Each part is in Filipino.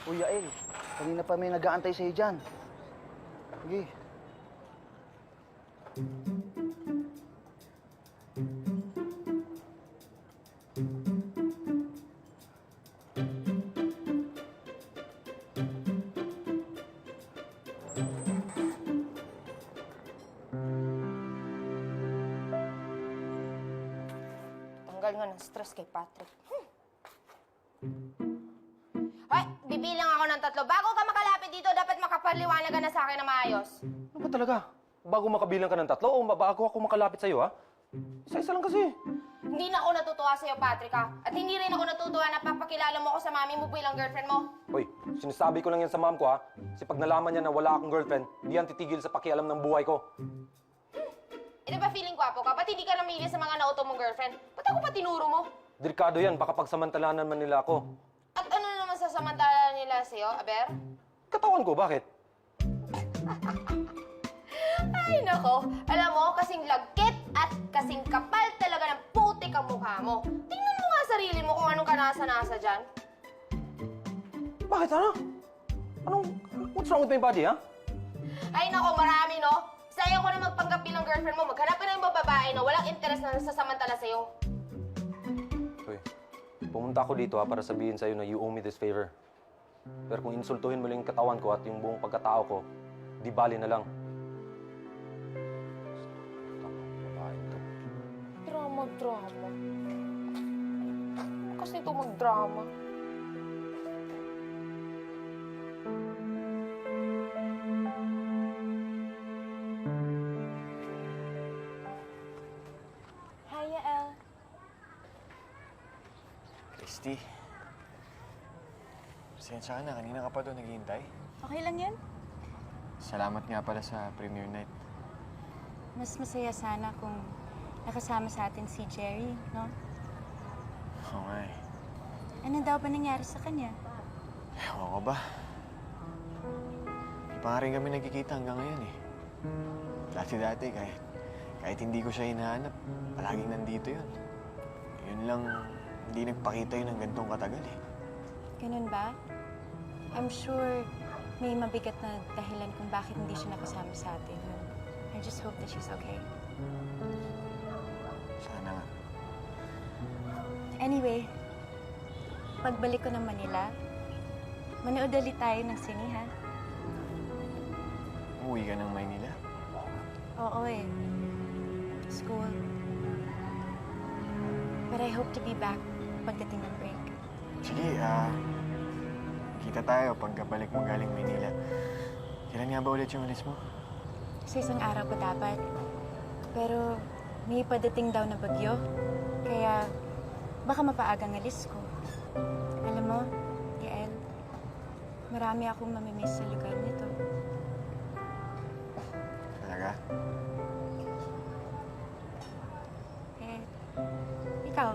Uy, Yael, kanina pa may nag-aantay sa'yo dyan. Sige. Tanggal nga ng stress kay Patrick. Hoy, bibilang ako ng 3. Bago ka makalapit dito, dapat makapaliwanagan na sa akin na maayos. Ano ba talaga? Bago makabilang ka ng 3 o bago ako makalapit sa'yo, ha? Isa-isa lang kasi. Hindi na ako natutuwa sa'yo, Patrick, ha? At hindi rin ako natutuwa na papakilala mo ako sa mami mo bilang girlfriend mo. Hoy, sinasabi ko lang yan sa mom ko, ha? Kasi pag nalaman niya na wala akong girlfriend, di yan titigil sa pakialam ng buhay ko. Eh, di ba feeling gwapo ka? Ba't hindi ka namili sa mga nauto mong girlfriend? Ba't ako pa tinuro mo? Delikado yan, baka pagsamantalanan man nila ako. At ano naman sasamantala nila sa'yo, Aber? Katawan ko, bakit? Ay, nako. Alam mo, kasing lagkit at kasing kapal talaga ng putik ang mukha mo. Tingnan mo nga sarili mo kung anong kanasa-nasa dyan. Bakit, ano? What's wrong with my body, ha? Ay, nako, marami, no? Sayang ko na magpanggap bilang girlfriend mo. Maghanap ka na ng babae na walang interes na nasasamantala sa'yo. Hoy, pumunta ako dito, ha, para sabihin sa'yo na you owe me this favor. Pero kung insultuhin mo lang yung katawan ko at yung buong pagkatao ko, di bali na lang. Drama. Kasi ito magdrama. Hi, Yael. Christy. Pasensya ka na. Kanina ka pa doon naghihintay. Okay lang yan. Salamat nga pala sa premiere night. Mas masaya sana kung nakasama sa atin si Jerry, no? Oo nga eh. Ano daw ba nangyari sa kanya? Ewan ko ba? Di pa nga rin kami nagkikita hanggang ngayon eh. Dati-dati kahit hindi ko siya hinahanap, palaging nandito yun. Yun lang, hindi nagpakita yun ng gantong katagal eh. Ganun ba? I'm sure may mabigat na dahilan kung bakit hindi siya nakasama sa atin. I just hope that she's okay. Sana nga. Anyway, pagbalik ko ng Manila, manood ulit tayo ng sine, ha? Uuwi ka ng Maynila. Oo eh. School. But I hope to be back pagdating ng break. Sige, kita tayo pagkabalik mo galing Maynila. Kailan nga ba ulit yung alis mo? Sa isang araw pa dapat. Pero may padating daw na bagyo. Kaya baka mapaagang alis ko. Alam mo, Yael, marami akong mamimiss sa lugar nito. Talaga? Eh, ikaw?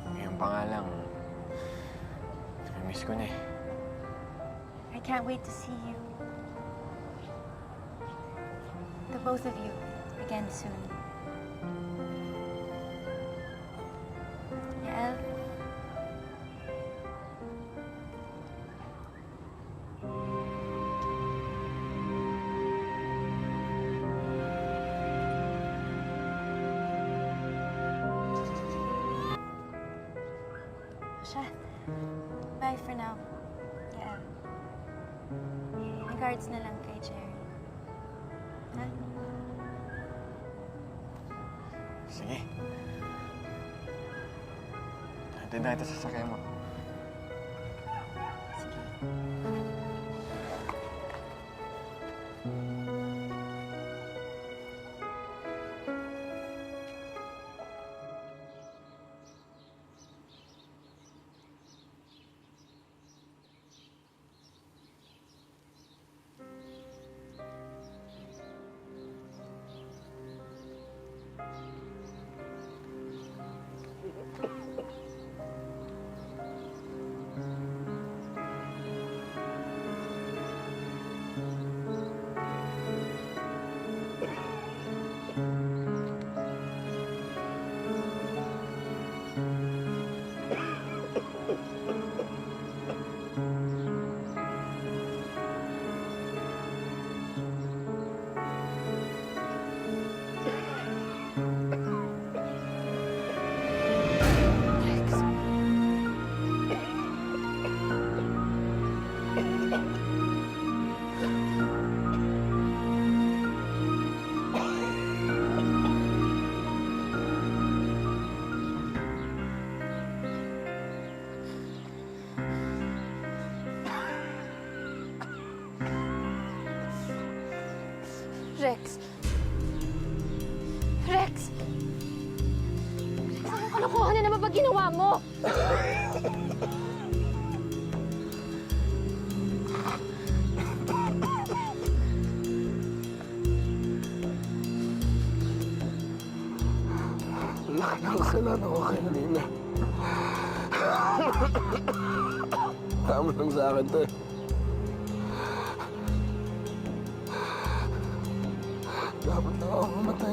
Ngayon pa nga lang, namimiss ko na eh. I can't wait to see you. The both of you again soon. Yael? Siya. Bye for now. Yael. Regards na lang kay Jerry. Ha? Sige. Nandun na ito sa sasakyan mo. Sige. Rex! Rex! Rex, anong kalokohan na naman ba ginawa mo? Laki ng kasalanan ko kay kanina. Tama lang sa akin to eh. Dapat na ako mamatay.